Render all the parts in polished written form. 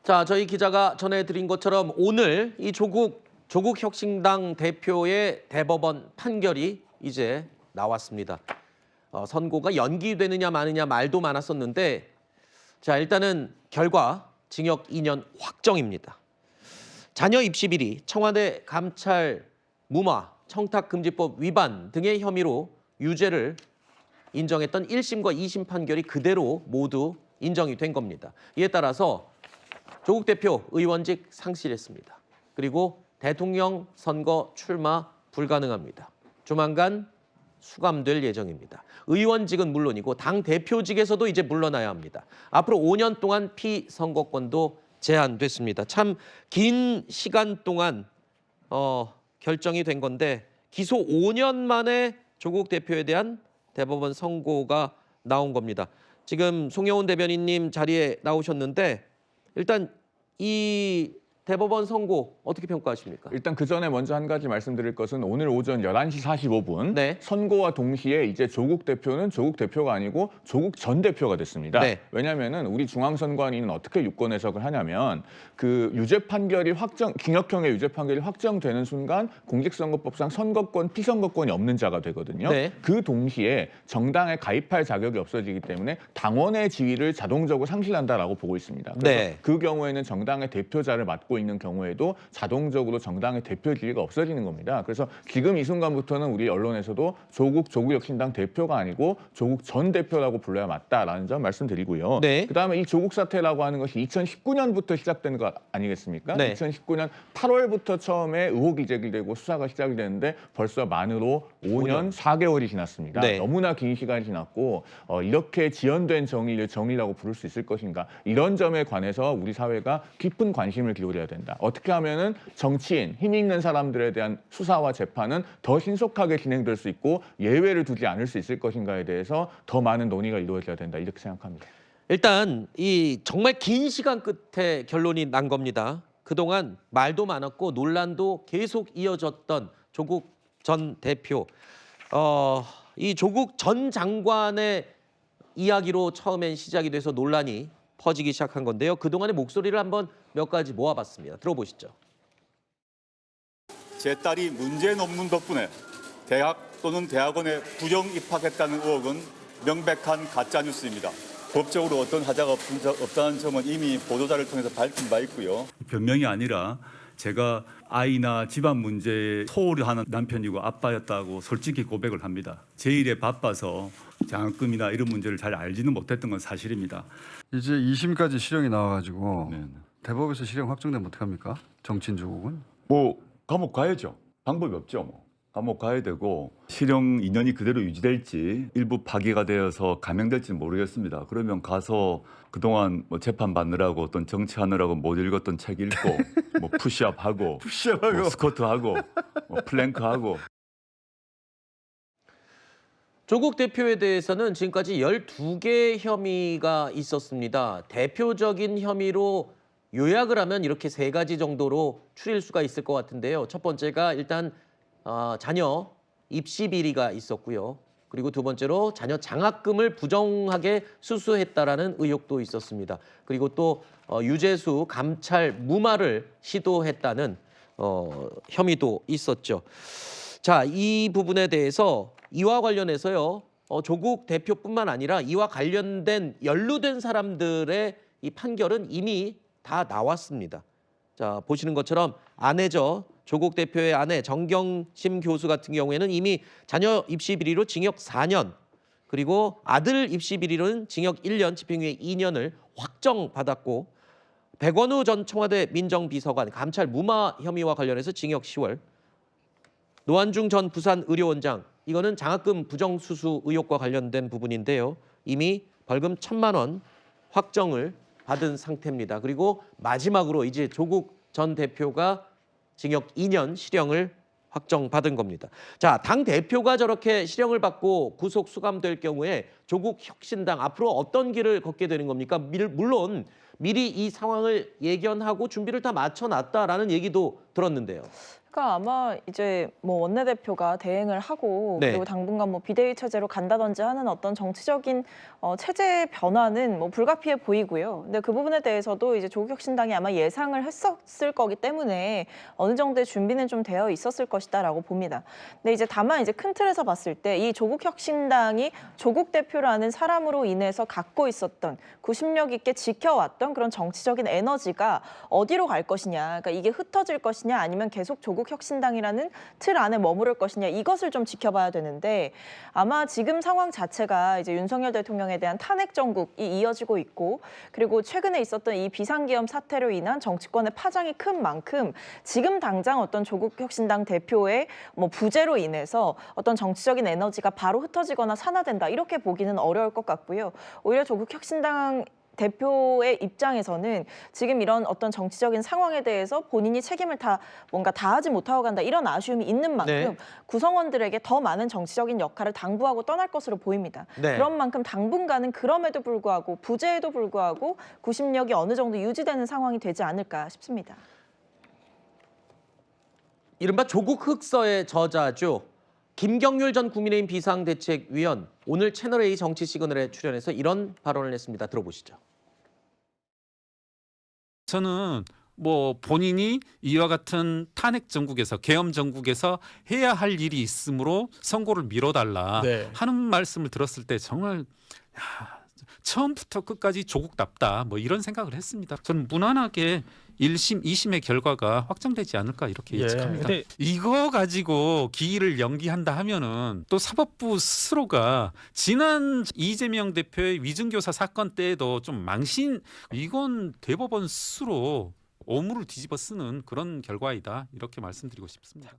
자, 저희 기자가 전해드린 것처럼 오늘 이 조국 혁신당 대표의 대법원 판결이 이제 나왔습니다. 선고가 연기되느냐 마느냐 말도 많았었는데, 자, 일단은 결과 징역 2년 확정입니다. 자녀 입시 비리, 청와대 감찰 무마, 청탁금지법 위반 등의 혐의로 유죄를 인정했던 1심과 2심 판결이 그대로 모두 인정이 된 겁니다. 이에 따라서 조국 대표 의원직 상실했습니다. 그리고 대통령 선거 출마 불가능합니다. 조만간 수감될 예정입니다. 의원직은 물론이고 당 대표직에서도 이제 물러나야 합니다. 앞으로 5년 동안 피선거권도 제한됐습니다. 참 긴 시간 동안 결정이 된 건데, 기소 5년 만에 조국 대표에 대한 대법원 선고가 나온 겁니다. 지금 송영훈 대변인님 자리에 나오셨는데, 일단 이 대법원 선고 어떻게 평가하십니까? 일단 그 전에 먼저 한 가지 말씀드릴 것은 오늘 오전 11시 45분 네. 선고와 동시에 이제 조국 대표는 조국 대표가 아니고 조국 전 대표가 됐습니다. 네. 왜냐하면은 우리 중앙선관위는 어떻게 유권 해석을 하냐면 그 유죄 판결이 징역형의 유죄 판결이 확정되는 순간 공직선거법상 선거권, 피선거권이 없는 자가 되거든요. 네. 그 동시에 정당에 가입할 자격이 없어지기 때문에 당원의 지위를 자동적으로 상실한다라고 보고 있습니다. 그래서 네. 그 경우에는 정당의 대표자를 맡고 있는 경우에도 자동적으로 정당의 대표 지위가 없어지는 겁니다. 그래서 지금 이 순간부터는 우리 언론에서도 조국 혁신당 대표가 아니고 조국 전 대표라고 불러야 맞다라는 점 말씀드리고요. 네. 그다음에 이 조국 사태라고 하는 것이 2019년부터 시작된 거 아니겠습니까? 네. 2019년 8월부터 처음에 의혹이 제기되고 수사가 시작이 됐는데 벌써 만으로 5년 4개월이 지났습니다. 네. 너무나 긴 시간이 지났고 이렇게 지연된 정의라고 부를 수 있을 것인가, 이런 점에 관해서 우리 사회가 깊은 관심을 기울여야 된다. 어떻게 하면은 정치인, 힘 있는 사람들에 대한 수사와 재판은 더 신속하게 진행될 수 있고 예외를 두지 않을 수 있을 것인가에 대해서 더 많은 논의가 이루어져야 된다, 이렇게 생각합니다. 일단 이 정말 긴 시간 끝에 결론이 난 겁니다. 그동안 말도 많았고 논란도 계속 이어졌던 조국 전 대표. 이 조국 전 장관의 이야기로 처음엔 시작이 돼서 논란이 퍼지기 시작한 건데요. 그동안의 목소리를 한번 몇 가지 모아봤습니다. 들어보시죠. 제 딸이 문제 논문 덕분에 대학 또는 대학원에 부정 입학했다는 의혹은 명백한 가짜 뉴스입니다. 법적으로 어떤 하자가 없다는 점은 이미 보도자를 통해서 밝힌 바 있고요. 변명이 아니라 제가 아이나 집안 문제에 소홀히 하는 남편이고 아빠였다고 솔직히 고백을 합니다. 제 일에 바빠서 장학금이나 이런 문제를 잘 알지는 못했던 건 사실입니다. 이제 2심까지 실형이 나와가지고 네. 대법에서 실형 확정되면 어떡합니까? 정치인 조국은? 뭐 감옥 가야죠. 방법이 없죠. 뭐 감옥 가야 되고 실형 2년이 그대로 유지될지 일부 파기가 되어서 감형될지는 모르겠습니다. 그러면 가서 그동안 뭐 재판 받느라고 어떤 정치하느라고 못 읽었던 책 읽고 뭐 푸시업하고 뭐 스쿼트하고 뭐 플랭크하고. 조국 대표에 대해서는 지금까지 12개 혐의가 있었습니다. 대표적인 혐의로 요약을 하면 이렇게 3가지 정도로 추릴 수가 있을 것 같은데요. 첫 번째가 일단 자녀 입시 비리가 있었고요. 그리고 두 번째로 자녀 장학금을 부정하게 수수했다라는 의혹도 있었습니다. 그리고 또 유재수 감찰 무마를 시도했다는 혐의도 있었죠. 자, 이 부분에 대해서 이와 관련해서요, 조국 대표뿐만 아니라 이와 관련된 연루된 사람들의 이 판결은 이미 다 나왔습니다. 자, 보시는 것처럼 아내죠. 조국 대표의 아내 정경심 교수 같은 경우에는 이미 자녀 입시 비리로 징역 4년, 그리고 아들 입시 비리로는 징역 1년, 집행유예 2년을 확정받았고, 백원우 전 청와대 민정비서관 감찰 무마 혐의와 관련해서 징역 10월, 노한중 전 부산의료원장, 이거는 장학금 부정수수 의혹과 관련된 부분인데요. 이미 벌금 1,000만 원 확정을 받은 상태입니다. 그리고 마지막으로 이제 조국 전 대표가 징역 2년 실형을 확정받은 겁니다. 자, 당 대표가 저렇게 실형을 받고 구속 수감될 경우에 조국 혁신당 앞으로 어떤 길을 걷게 되는 겁니까? 물론 미리 이 상황을 예견하고 준비를 다 맞춰놨다라는 얘기도 들었는데요. 그러니까 아마 이제 뭐 원내대표가 대행을 하고 네. 그리고 당분간 뭐 비대위 체제로 간다든지 하는 어떤 정치적인 체제 변화는 뭐 불가피해 보이고요. 근데 그 부분에 대해서도 이제 조국혁신당이 아마 예상을 했었을 거기 때문에 어느 정도의 준비는 좀 되어 있었을 것이다라고 봅니다. 근데 이제 다만 이제 큰 틀에서 봤을 때 이 조국혁신당이 조국 대표라는 사람으로 인해서 갖고 있었던 구심력 있게 지켜왔던 그런 정치적인 에너지가 어디로 갈 것이냐, 그러니까 이게 흩어질 것이냐 아니면 계속 조국혁신당이라는 틀 안에 머무를 것이냐 이것을 좀 지켜봐야 되는데 아마 지금 상황 자체가 이제 윤석열 대통령에 대한 탄핵 정국이 이어지고 있고 그리고 최근에 있었던 이 비상계엄 사태로 인한 정치권의 파장이 큰 만큼 지금 당장 어떤 조국혁신당 대표의 뭐 부재로 인해서 어떤 정치적인 에너지가 바로 흩어지거나 산화된다 이렇게 보기는 어려울 것 같고요. 오히려 조국혁신당 대표의 입장에서는 지금 이런 어떤 정치적인 상황에 대해서 본인이 책임을 뭔가 다하지 못하고 간다 이런 아쉬움이 있는 만큼 네. 구성원들에게 더 많은 정치적인 역할을 당부하고 떠날 것으로 보입니다. 네. 그런 만큼 당분간은 그럼에도 불구하고 부재에도 불구하고 구심력이 어느 정도 유지되는 상황이 되지 않을까 싶습니다. 이른바 조국 흑서의 저자죠. 김경률 전 국민의힘 비상대책위원 오늘 채널A 정치 시그널에 출연해서 이런 발언을 했습니다. 들어보시죠. 저는 뭐 본인이 이와 같은 탄핵 정국에서 계엄 정국에서 해야 할 일이 있으므로 선고를 미뤄달라 하는 말씀을 들었을 때 정말 처음부터 끝까지 조국답다 뭐 이런 생각을 했습니다. 저는 무난하게 1심, 2심의 결과가 확정되지 않을까 이렇게 예측합니다. 이거 가지고 기일을 연기한다 하면은 또 사법부 스스로가 지난 이재명 대표의 위증교사 사건 때에도 좀 망신, 이건 대법원 스스로 오물을 뒤집어 쓰는 그런 결과이다 이렇게 말씀드리고 싶습니다.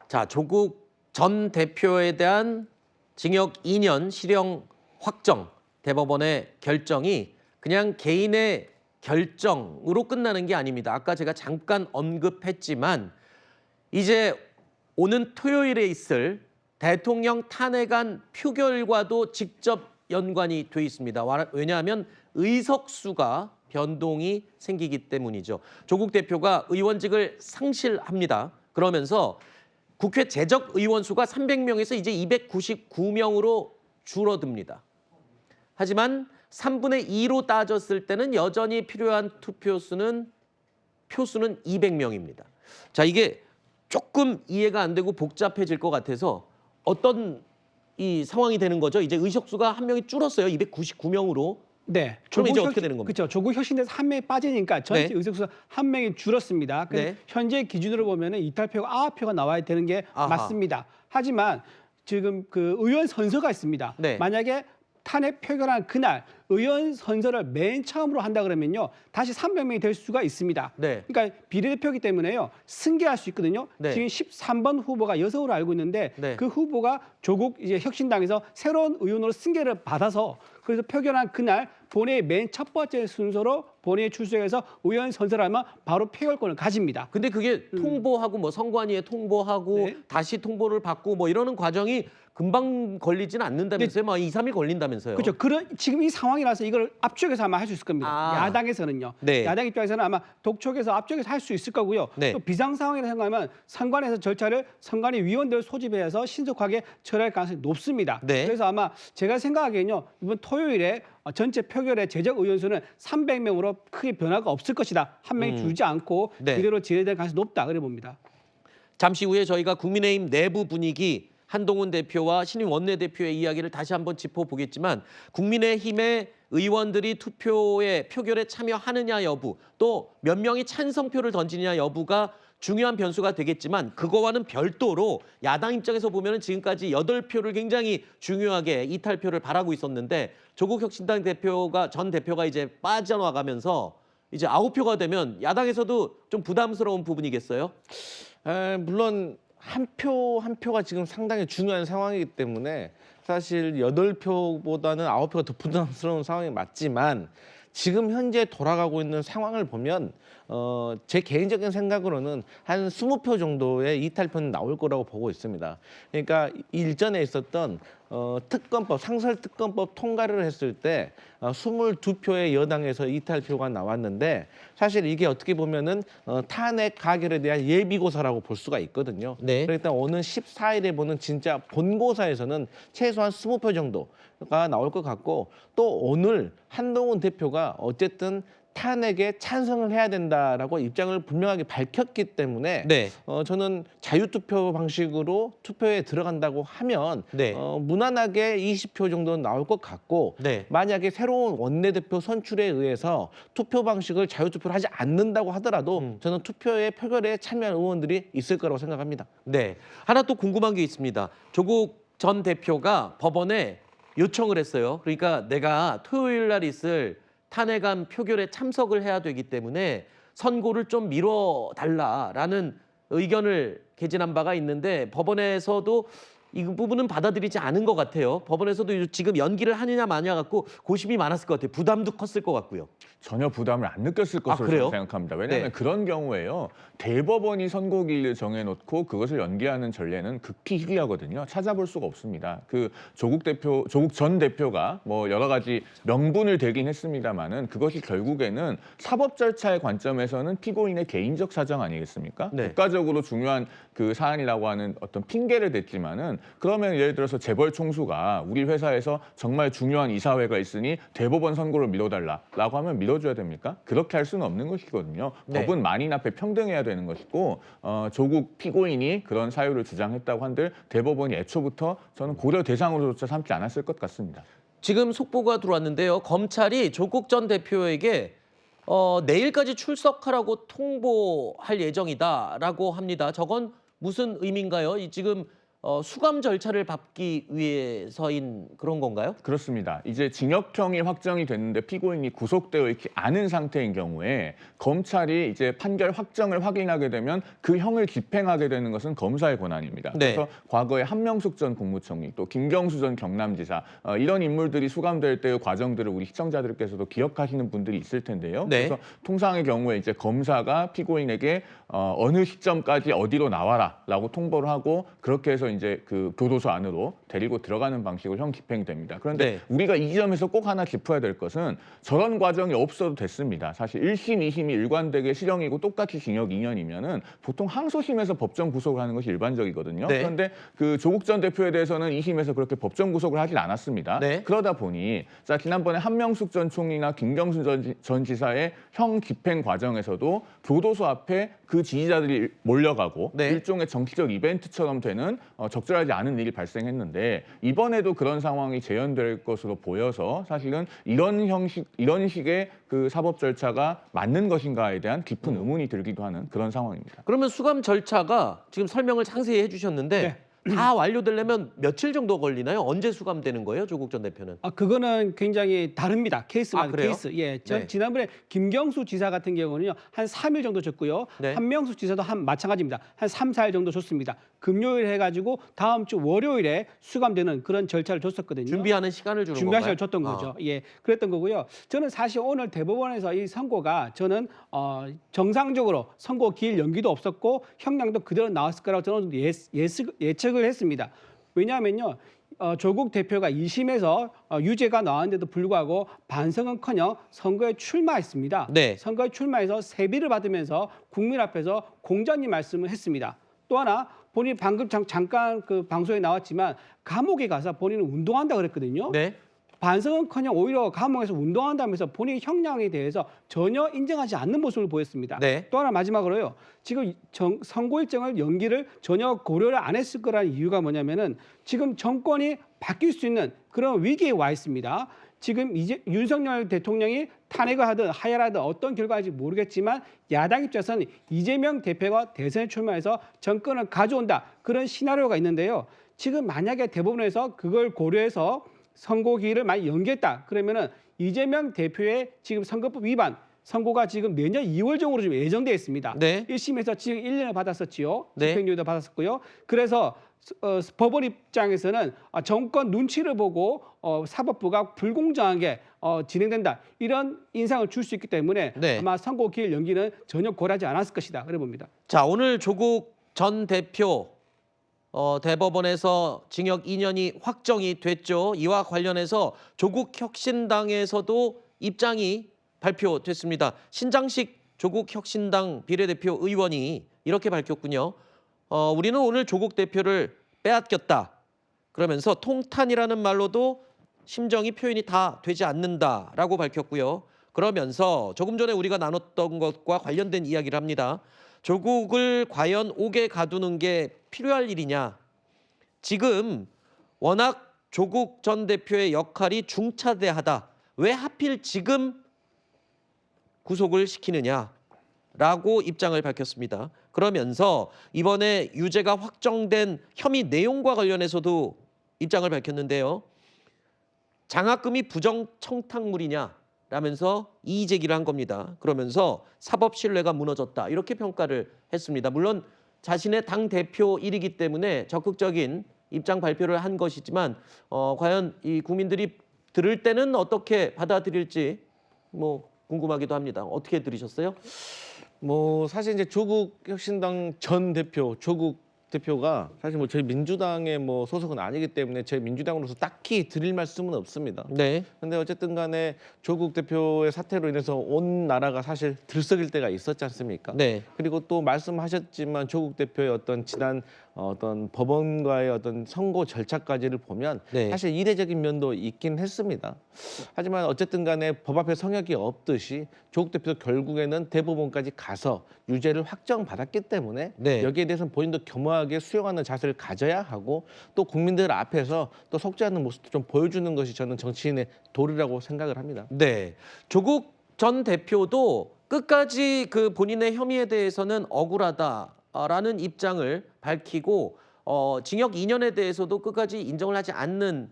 자, 조국 전 대표에 대한 징역 2년 실형 확정, 대법원의 결정이 그냥 개인의 결정으로 끝나는 게 아닙니다. 아까 제가 잠깐 언급했지만 이제 오는 토요일에 있을 대통령 탄핵안 표결과도 직접 연관이 돼 있습니다. 왜냐하면 의석수가 변동이 생기기 때문이죠. 조국 대표가 의원직을 상실합니다. 그러면서 국회 재적 의원 수가 300명에서 이제 299명으로 줄어듭니다. 하지만 3분의 2로 따졌을 때는 여전히 필요한 표수는 200명입니다. 자, 이게 조금 이해가 안 되고 복잡해질 것 같아서 어떤 이 상황이 되는 거죠? 이제 의석수가 한 명이 줄었어요. 299명으로. 네. 그럼 이제 어떻게 되는 겁니까? 그렇죠. 조국 혁신에서 한 명이 빠지니까 전체 네. 의석수가 한 명이 줄었습니다. 네. 현재 기준으로 보면은 이탈표가 9표가 나와야 되는 게 아하. 맞습니다. 하지만 지금 그 의원 선서가 있습니다. 네. 만약에 탄핵 표결한 그날 의원 선서를 맨 처음으로 한다 그러면요. 다시 300명이 될 수가 있습니다. 네. 그러니까 비례대표이기 때문에요. 승계할 수 있거든요. 네. 지금 13번 후보가 여성으로 알고 있는데 네. 그 후보가 조국 이제 혁신당에서 새로운 의원으로 승계를 받아서 그래서 표결한 그날 본회의 맨 첫 번째 순서로 본회의에 출석해서 의원 선서를 하면 바로 표결권을 가집니다. 근데 그게 통보하고 뭐 선관위에 통보하고 네. 다시 통보를 받고 뭐 이러는 과정이 금방 걸리지는 않는다면서요? 막 2, 3일 걸린다면서요? 그렇죠. 지금 이 상황이라서 이걸 압축해서 아마 할 수 있을 겁니다. 아. 야당에서는요. 네. 야당 입장에서는 아마 독촉해서 압축해서 할 수 있을 거고요. 네. 또 비상 상황이라 생각하면 선관위에서 절차를 선관위 위원들을 소집해서 신속하게 처리할 가능성이 높습니다. 네. 그래서 아마 제가 생각하기에는요. 이번 토요일에 전체 표결의 제적 의원수는 300명으로 크게 변화가 없을 것이다. 한 명이 줄지 않고 네. 그대로 진행될 가능성이 높다. 그래 봅니다. 잠시 후에 저희가 국민의힘 내부 분위기 한동훈 대표와 신임 원내대표의 이야기를 다시 한번 짚어보겠지만 국민의힘의 의원들이 표결에 참여하느냐 여부 또 몇 명이 찬성표를 던지느냐 여부가 중요한 변수가 되겠지만 그거와는 별도로 야당 입장에서 보면 지금까지 8표를 굉장히 중요하게 이탈표를 바라고 있었는데 조국 혁신당 전 대표가 이제 빠져나가면서 이제 9표가 되면 야당에서도 좀 부담스러운 부분이겠어요? 물론 한 표 한 표가 지금 상당히 중요한 상황이기 때문에 사실 8표보다는 9표가 더 부담스러운 상황이 맞지만 지금 현재 돌아가고 있는 상황을 보면 제 개인적인 생각으로는 한 20표 정도의 이탈표는 나올 거라고 보고 있습니다. 그러니까 일전에 있었던 특검법, 상설특검법 통과를 했을 때 22표의 여당에서 이탈표가 나왔는데 사실 이게 어떻게 보면은 탄핵 가결에 대한 예비고사라고 볼 수가 있거든요. 네. 그러니까 오는 14일에 보는 진짜 본고사에서는 최소한 20표 정도가 나올 것 같고 또 오늘 한동훈 대표가 어쨌든 탄핵에 찬성을 해야 된다라고 입장을 분명하게 밝혔기 때문에 네. 저는 자유투표 방식으로 투표에 들어간다고 하면 네. 무난하게 20표 정도는 나올 것 같고 네. 만약에 새로운 원내대표 선출에 의해서 투표 방식을 자유투표를 하지 않는다고 하더라도 저는 투표에 표결에 참여한 의원들이 있을 거라고 생각합니다. 네. 하나 또 궁금한 게 있습니다. 조국 전 대표가 법원에 요청을 했어요. 그러니까 내가 토요일 날 있을 탄핵안 표결에 참석을 해야 되기 때문에 선고를 좀 미뤄달라라는 의견을 개진한 바가 있는데 법원에서도 이 부분은 받아들이지 않은 것 같아요. 법원에서도 지금 연기를 하느냐 마냐 갖고 고심이 많았을 것 같아요. 부담도 컸을 것 같고요. 전혀 부담을 안 느꼈을 것으로 그래요? 저는 생각합니다. 왜냐하면 네. 그런 경우에요. 대법원이 선고기일을 정해놓고 그것을 연기하는 전례는 극히 희귀하거든요. 찾아볼 수가 없습니다. 그 조국 전 대표가 뭐 여러 가지 명분을 대긴 했습니다만은 그것이 결국에는 사법 절차의 관점에서는 피고인의 개인적 사정 아니겠습니까? 네. 국가적으로 중요한 그 사안이라고 하는 어떤 핑계를 댔지만은 그러면 예를 들어서 재벌 총수가 우리 회사에서 정말 중요한 이사회가 있으니 대법원 선고를 미뤄달라라고 하면 밀어줘야 됩니까? 그렇게 할 수는 없는 것이거든요. 네. 법은 만인 앞에 평등해야 되는 것이고 조국 피고인이 그런 사유를 주장했다고 한들 대법원이 애초부터 저는 고려 대상으로조차 삼지 않았을 것 같습니다. 지금 속보가 들어왔는데요. 검찰이 조국 전 대표에게 내일까지 출석하라고 통보할 예정이다라고 합니다. 저건 무슨 의미인가요? 지금 수감 절차를 밟기 위해서인 그런 건가요? 그렇습니다. 이제 징역형이 확정이 됐는데 피고인이 구속되어 있지 않은 상태인 경우에 검찰이 이제 판결 확정을 확인하게 되면 그 형을 집행하게 되는 것은 검사의 권한입니다. 네. 그래서 과거에 한명숙 전 국무총리 또 김경수 전 경남지사 이런 인물들이 수감될 때의 과정들을 우리 시청자들께서도 기억하시는 분들이 있을 텐데요. 네. 그래서 통상의 경우에 이제 검사가 피고인에게 어느 시점까지 어디로 나와라라고 통보를 하고 그렇게 해서 이제 그 교도소 안으로 데리고 들어가는 방식으로 형 집행이 됩니다. 그런데 네. 우리가 이 지점에서 꼭 하나 짚어야 될 것은 저런 과정이 없어도 됐습니다. 사실 1심, 2심이 일관되게 실형이고 똑같이 징역 2년이면은 보통 항소심에서 법정 구속을 하는 것이 일반적이거든요. 네. 그런데 그 조국 전 대표에 대해서는 2심에서 그렇게 법정 구속을 하진 않았습니다. 네. 그러다 보니 자 지난번에 한명숙 전 총리나 김경수 전 지사의 형 집행 과정에서도 교도소 앞에 그 지지자들이 몰려가고 네. 일종의 정치적 이벤트처럼 되는 적절하지 않은 일이 발생했는데 이번에도 그런 상황이 재현될 것으로 보여서 사실은 이런 식의 그 사법 절차가 맞는 것인가에 대한 깊은 의문이 들기도 하는 그런 상황입니다. 그러면 수감 절차가 지금 설명을 상세히 해주셨는데 네. 다 완료되려면 며칠 정도 걸리나요? 언제 수감되는 거예요, 조국 전 대표는? 그거는 굉장히 다릅니다. 케이스마다 그래요? 케이스. 예, 네. 지난번에 김경수 지사 같은 경우는요. 한 3일 정도 줬고요. 네. 한명숙 지사도 마찬가지입니다. 한 3, 4일 정도 줬습니다. 금요일 해가지고 다음 주 월요일에 수감되는 그런 절차를 줬었거든요. 준비하는 시간을 주는 준비할 건가요? 시간을 줬던 거죠. 예, 그랬던 거고요. 저는 사실 오늘 대법원에서 이 선고가 저는 정상적으로 선고 기일 연기도 없었고 형량도 그대로 나왔을 거라고 저는 예측을 했습니다. 왜냐하면요. 조국 대표가 2심에서 유죄가 나왔는데도 불구하고 반성은커녕 선거에 출마했습니다. 네. 선거에 출마해서 세비를 받으면서 국민 앞에서 공정히 말씀을 했습니다. 또 하나 본인이 방금 잠깐 그 방송에 나왔지만 감옥에 가서 본인은 운동한다 그랬거든요. 네. 반성은커녕 오히려 감옥에서 운동한다면서 본인 형량에 대해서 전혀 인정하지 않는 모습을 보였습니다. 네. 또 하나 마지막으로요. 지금 선고 일정을 연기를 전혀 고려를 안 했을 거라는 이유가 뭐냐면은 지금 정권이 바뀔 수 있는 그런 위기에 와 있습니다. 지금 이제 윤석열 대통령이 탄핵을 하든 하야라든 어떤 결과일지 모르겠지만 야당 입장에서는 이재명 대표가 대선에 출마해서 정권을 가져온다 그런 시나리오가 있는데요. 지금 만약에 대법원에서 그걸 고려해서 선고 기일을 많이 연기했다. 그러면은 이재명 대표의 지금 선거법 위반 선고가 지금 내년 2월 정으로 좀 예정되어 있습니다. 네. 1심에서 지금 1년을 받았었지요. 네. 집행유예도 받았었고요. 그래서 법원 입장에서는 정권 눈치를 보고 사법부가 불공정하게 진행된다. 이런 인상을 줄 수 있기 때문에 네. 아마 선고 기일 연기는 전혀 고려하지 않았을 것이다. 그래 봅니다. 자, 오늘 조국 전 대표 대법원에서 징역 2년이 확정이 됐죠. 이와 관련해서 조국혁신당에서도 입장이 발표됐습니다. 신장식 조국혁신당 비례대표 의원이 이렇게 밝혔군요. 우리는 오늘 조국 대표를 빼앗겼다. 그러면서 통탄이라는 말로도 심정이 표현이 다 되지 않는다라고 밝혔고요. 그러면서 조금 전에 우리가 나눴던 것과 관련된 이야기를 합니다. 조국을 과연 옥에 가두는 게 필요할 일이냐. 지금 워낙 조국 전 대표의 역할이 중차대하다. 왜 하필 지금 구속을 시키느냐라고 입장을 밝혔습니다. 그러면서 이번에 유죄가 확정된 혐의 내용과 관련해서도 입장을 밝혔는데요. 장학금이 부정 청탁물이냐? 라면서 이의 제기를 한 겁니다. 그러면서 사법 신뢰가 무너졌다. 이렇게 평가를 했습니다. 물론 자신의 당 대표 일이기 때문에 적극적인 입장 발표를 한 것이지만 과연 이 국민들이 들을 때는 어떻게 받아들일지 궁금하기도 합니다. 어떻게 들으셨어요? 사실 이제 조국 혁신당 전 대표 조국 대표가 사실 저희 민주당의 소속은 아니기 때문에 저희 민주당으로서 딱히 드릴 말씀은 없습니다. 네. 근데 어쨌든 간에 조국 대표의 사태로 인해서 온 나라가 사실 들썩일 때가 있었지 않습니까? 네. 그리고 또 말씀하셨지만 조국 대표의 어떤 지난 어떤 법원과의 어떤 선고 절차까지를 보면 네. 사실 이례적인 면도 있긴 했습니다. 하지만 어쨌든 간에 법 앞에 성역이 없듯이 조국 대표도 결국에는 대법원까지 가서 유죄를 확정받았기 때문에 네. 여기에 대해서는 본인도 겸허하게 수용하는 자세를 가져야 하고 또 국민들 앞에서 또 속지 않는 모습도 좀 보여주는 것이 저는 정치인의 도리라고 생각을 합니다. 네. 조국 전 대표도 끝까지 그 본인의 혐의에 대해서는 억울하다라는 입장을 밝히고 징역 2년에 대해서도 끝까지 인정을 하지 않는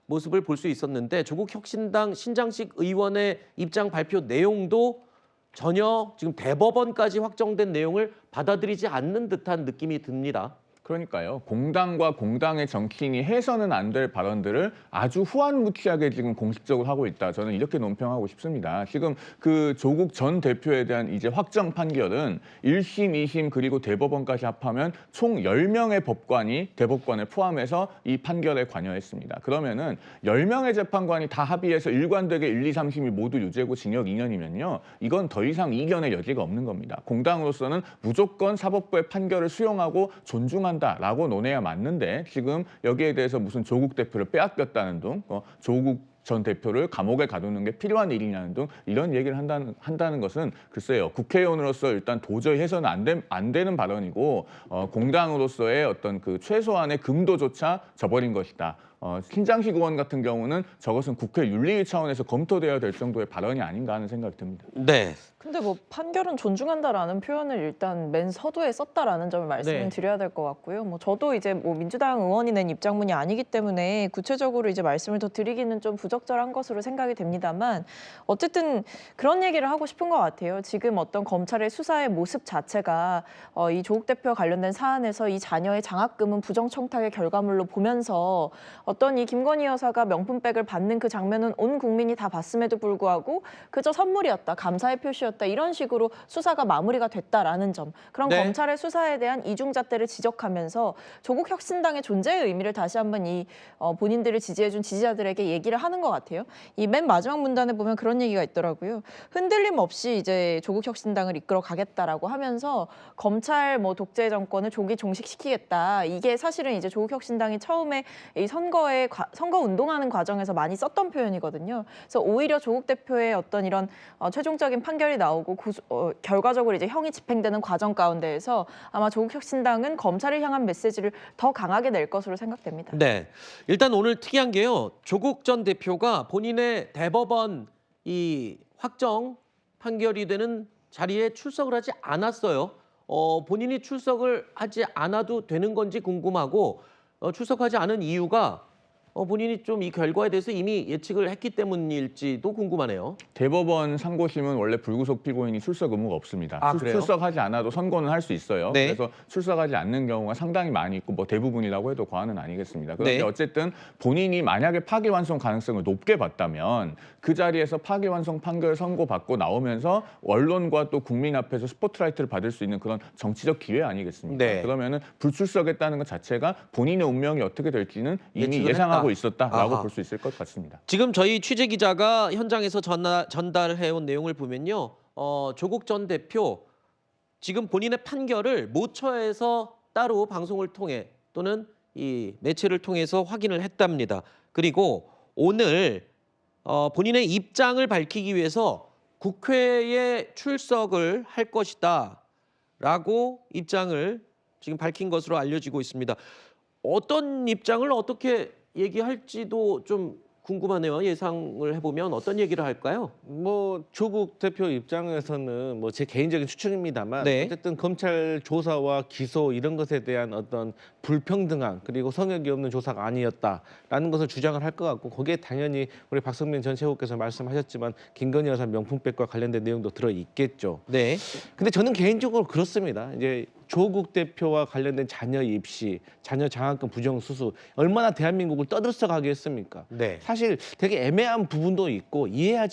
모습을 볼 수 있었는데 조국 혁신당 신장식 의원의 입장 발표 내용도 전혀 지금 대법원까지 확정된 내용을 받아들이지 않는 듯한 느낌이 듭니다. 그러니까요. 공당과 공당의 정치인이 해서는 안 될 발언들을 아주 후안무치하게 지금 공식적으로 하고 있다. 저는 이렇게 논평하고 싶습니다. 지금 그 조국 전 대표에 대한 이제 확정 판결은 1심, 2심 그리고 대법원까지 합하면 총 10명의 법관이 대법관을 포함해서 이 판결에 관여했습니다. 그러면은 10명의 재판관이 다 합의해서 일관되게 1, 2, 3심이 모두 유죄고 징역 2년이면요. 이건 더 이상 이견의 여지가 없는 겁니다. 공당으로서는 무조건 사법부의 판결을 수용하고 존중한 라고 논해야 맞는데 지금 여기에 대해서 무슨 조국 대표를 빼앗겼다는 등 조국 전 대표를 감옥에 가두는 게 필요한 일이냐는 등 이런 얘기를 한다는 것은 글쎄요. 국회의원으로서 일단 도저히 해서는 안 되는 발언이고 공당으로서의 어떤 그 최소한의 금도조차 저버린 것이다. 신장식 의원 같은 경우는 저것은 국회 윤리위 차원에서 검토되어야 될 정도의 발언이 아닌가 하는 생각이 듭니다. 네. 근데 판결은 존중한다라는 표현을 일단 맨 서두에 썼다라는 점을 말씀을 네. 드려야 될 것 같고요. 저도 이제 민주당 의원이 낸 입장문이 아니기 때문에 구체적으로 이제 말씀을 더 드리기는 좀 부적절한 것으로 생각이 됩니다만 어쨌든 그런 얘기를 하고 싶은 것 같아요. 지금 어떤 검찰의 수사의 모습 자체가 이 조국 대표와 관련된 사안에서 이 자녀의 장학금은 부정청탁의 결과물로 보면서 어떤 이 김건희 여사가 명품백을 받는 그 장면은 온 국민이 다 봤음에도 불구하고 그저 선물이었다, 감사의 표시였다 이런 식으로 수사가 마무리가 됐다라는 점, 그런 네. 검찰의 수사에 대한 이중잣대를 지적하면서 조국 혁신당의 존재의 의미를 다시 한번 이 본인들을 지지해준 지지자들에게 얘기를 하는 것 같아요. 이 맨 마지막 문단에 보면 그런 얘기가 있더라고요. 흔들림 없이 이제 조국 혁신당을 이끌어 가겠다라고 하면서 검찰 독재 정권을 조기 종식시키겠다. 이게 사실은 이제 조국 혁신당이 처음에 이 선거 운동하는 과정에서 많이 썼던 표현이거든요. 그래서 오히려 조국 대표의 어떤 이런 최종적인 판결이 나오고 결과적으로 이제 형이 집행되는 과정 가운데에서 아마 조국 혁신당은 검찰을 향한 메시지를 더 강하게 낼 것으로 생각됩니다. 네. 일단 오늘 특이한 게요. 조국 전 대표가 본인의 대법원 이 확정 판결이 되는 자리에 출석을 하지 않았어요. 본인이 출석을 하지 않아도 되는 건지 궁금하고 출석하지 않은 이유가 본인이 좀 이 결과에 대해서 이미 예측을 했기 때문일지도 궁금하네요. 대법원 상고심은 원래 불구속 피고인이 출석 의무가 없습니다. 아, 그래요? 출석하지 않아도 선고는 할 수 있어요. 네. 그래서 출석하지 않는 경우가 상당히 많이 있고 뭐 대부분이라고 해도 과언은 아니겠습니다. 그런데 네. 어쨌든 본인이 만약에 파기환송 가능성을 높게 봤다면 그 자리에서 파기환송 판결 선고받고 나오면서 언론과 또 국민 앞에서 스포트라이트를 받을 수 있는 그런 정치적 기회 아니겠습니까? 네. 그러면은 불출석했다는 것 자체가 본인의 운명이 어떻게 될지는 이미 예측을 예상하고 했다. 있었다라고 아하. 볼 수 있을 것 같습니다. 지금 저희 취재 기자가 현장에서 전달해온 내용을 보면요. 조국 전 대표 지금 본인의 판결을 모처에서 따로 방송을 통해 또는 이 매체를 통해서 확인을 했답니다. 그리고 오늘 본인의 입장을 밝히기 위해서 국회에 출석을 할 것이다 라고 입장을 지금 밝힌 것으로 알려지고 있습니다. 어떤 입장을 어떻게 얘기할지도 좀 궁금하네요. 예상을 해보면 어떤 얘기를 할까요? 뭐 조국 대표 입장에서는 뭐 제 개인적인 추측입니다만 네. 어쨌든 검찰 조사와 기소 이런 것에 대한 어떤 불평등함 그리고 성역이 없는 조사가 아니었다라는 것을 주장을 할 것 같고 거기에 당연히 우리 박성민 전 최고께서 말씀하셨지만 김건희 여사 명품백과 관련된 내용도 들어 있겠죠. 네. 근데 저는 개인적으로 그렇습니다. 이제 조국 대표와 관련된 자녀 입시, 자녀 장학금 부정 수수 얼마나 대한민국을 떠들썩하게 했습니까? 네. 사실 되게 애매한 부분도 있고 이해할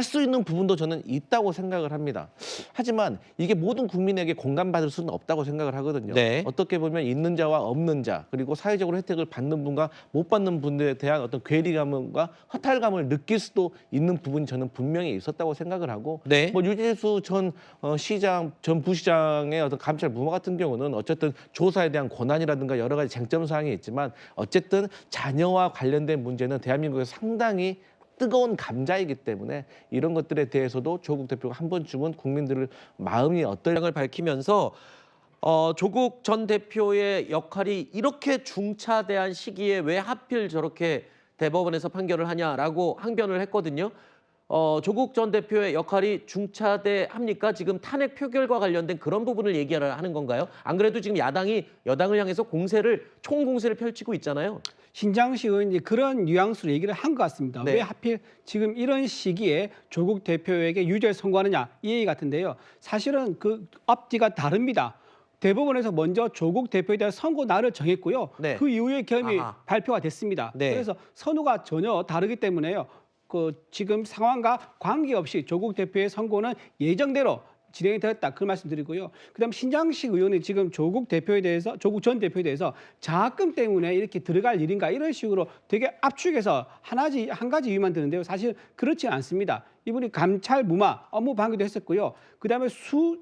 수 있는 부분도 저는 있다고 생각을 합니다. 하지만 이게 모든 국민에게 공감받을 수는 없다고 생각을 하거든요. 네. 어떻게 보면 있는 자와 없는 자 그리고 사회적으로 혜택을 받는 분과 못 받는 분들에 대한 어떤 괴리감과 허탈감을 느낄 수도 있는 부분이 저는 분명히 있었다고 생각을 하고 네. 뭐 유재수 전 시장, 전 부시장의 어떤 감찰 무마 같은 경우는 어쨌든 조사에 대한 권한이라든가 여러 가지 쟁점 사항이 있지만 어쨌든 자녀와 관련된 문제는 대한민국에서 상당히 뜨거운 감자이기 때문에 이런 것들에 대해서도 조국 대표가 한 번쯤은 국민들의 마음이 입장을 밝히면서 조국 전 대표의 역할이 이렇게 중차대한 시기에 왜 하필 저렇게 대법원에서 판결을 하냐라고 항변을 했거든요. 조국 전 대표의 역할이 중차대합니까? 지금 탄핵 표결과 관련된 그런 부분을 얘기하는 건가요? 안 그래도 지금 야당이 여당을 향해서 총공세를 펼치고 있잖아요. 신장식 의원이 그런 뉘앙스로 얘기를 한 것 같습니다. 네. 왜 하필 지금 이런 시기에 조국 대표에게 유죄를 선고하느냐 이 얘기 같은데요. 사실은 그 앞뒤가 다릅니다. 대법원에서 먼저 조국 대표에 대한 선고 날을 정했고요. 네. 그 이후에 계엄이 아하. 발표가 됐습니다. 네. 그래서 선우가 전혀 다르기 때문에요. 지금 상황과 관계없이 조국 대표의 선고는 예정대로 진행이 되었다. 그 말씀드리고요. 그다음 신장식 의원이 지금 조국 전 대표에 대해서 장학금 때문에 이렇게 들어갈 일인가 이런 식으로 되게 압축해서 한 가지 이유만 드는데요. 사실 그렇지 않습니다. 이분이 감찰 무마 업무 방해도 했었고요. 그다음에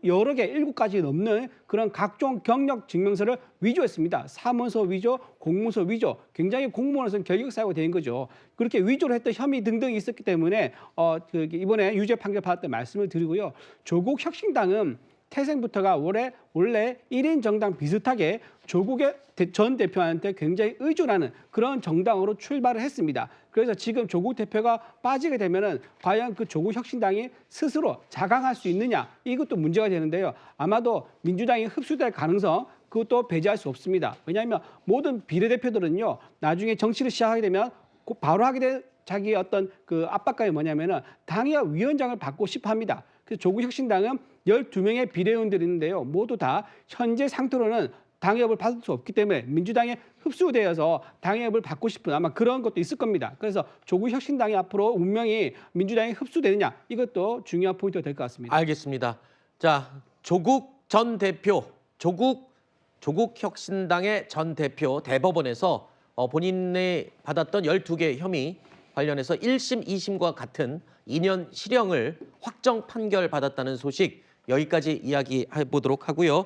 여러 개 7가지 넘는 그런 각종 경력 증명서를 위조했습니다. 사문서 위조, 공문서 위조, 굉장히 공무원으로서는 결격 사유가 된 거죠. 그렇게 위조를 했던 혐의 등등이 있었기 때문에 이번에 유죄 판결 받았던 말씀을 드리고요. 조국 혁신당은 태생부터가 원래 1인 정당 비슷하게 조국의 전 대표한테 굉장히 의존하는 그런 정당으로 출발을 했습니다. 그래서 지금 조국 대표가 빠지게 되면은 과연 그 조국 혁신당이 스스로 자강할 수 있느냐 이것도 문제가 되는데요. 아마도 민주당이 흡수될 가능성 그것도 배제할 수 없습니다. 왜냐하면 모든 비례대표들은요 나중에 정치를 시작하게 되면 바로 하게 된 자기의 어떤 그 압박감이 뭐냐면은 당의 위원장을 받고 싶어 합니다. 그래서 조국 혁신당은 12명의 비례의원들이 있는데요. 모두 다 현재 상태로는 당협을 받을 수 없기 때문에 민주당에 흡수되어서 당협을 받고 싶은 아마 그런 것도 있을 겁니다. 그래서 조국 혁신당이 앞으로 운명이 민주당에 흡수되느냐 이것도 중요한 포인트가 될 것 같습니다. 알겠습니다. 자, 조국 전 대표, 조국 혁신당의 전 대표 대법원에서 본인이 받았던 12개 혐의 관련해서 1심, 2심과 같은 2년 실형을 확정 판결받았다는 소식 여기까지 이야기해 보도록 하고요.